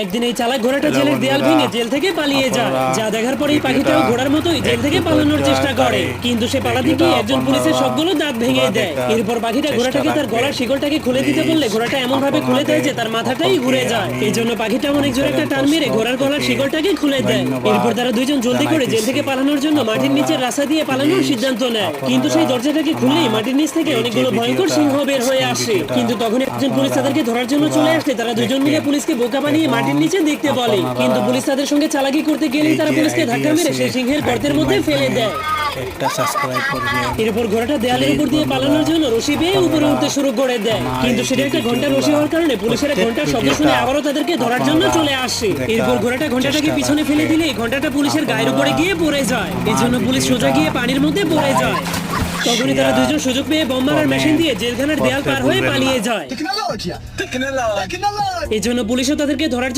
একদিন এই চালাক ঘোড়াটা জেলের দেয়াল ভেঙে জেল থেকে পালিয়ে যায়, যা দেখার পরে এই পাখিটাও ঘোড়ার মতোই জেল থেকে পালানোর চেষ্টা করে। কিন্তু সে পালাতে গিয়ে একজন পুলিশের সবগুলো দাঁত ভেঙে দেয়। এরপর পাখিটা ঘোড়াটাকে তার গলার শিকলটাকে খুলে দিতে বললে ঘোড়াটা এমন ভাবে খুলে দেয় যে তার মাথাটাই ঘুরে যায়। এই জন্য পাখিটা অনেক জোরে একটা টান মেরে ঘোড়ার গলার শিকলটাকে খুলে দেয়। এরপর তারা দুইজন জলদি করে জেল থেকে পালানোর জন্য মাটির নিচের রাস্তা দিয়ে পালানোর সিদ্ধান্ত নেয়। কিন্তু সেই দরজাটাকে খুললেই মাটির নিচ থেকে অনেকগুলো ভয়ঙ্কর সিংহ বের হয়ে আসে। কিন্তু তখন একজন পুলিশ তাদেরকে ধরার জন্য চলে আসলে তারা দুজন মিলে পুলিশকে বোকা বানিয়ে মাটির নিচে দেখতে বলে। কিন্তু পুলিশ তাদের সঙ্গে চালাকি করতে গেলেই তারা পুলিশকে ধাক্কা মেরে সেই সিংহের গর্তের মধ্যে ফেলে দেয়। একটা সাবস্ক্রাইব করবে। এরপর ঘোড়াটা দেয়ালের উপর দিয়ে পালানোর জন্য রশি বেয়ে উপরে উঠতে শুরু করে দেয়। কিন্তু সেটা একটা ঘন্টার রশি হওয়ার কারণে পুলিশেরা ঘন্টার শব্দ শুনে আবারও তাদেরকে ধরার জন্য চলে আসে। এরপর ঘোড়াটা ঘন্টাটাকে পিছনে ফেলে দিলে ঘন্টাটা পুলিশের গায়ের উপরে গিয়ে পড়ে যায়। এই জন্য পুলিশ সোজা গিয়ে পানির মধ্যে পড়ে যায়। তখনই তারা দুজন সুযোগ পেয়ে বোম মারার মেশিন দিয়ে জেলখানার দেয়াল পার হয়ে পালিয়ে যায়। এই জন্য পুলিশও তাদেরকে ধরার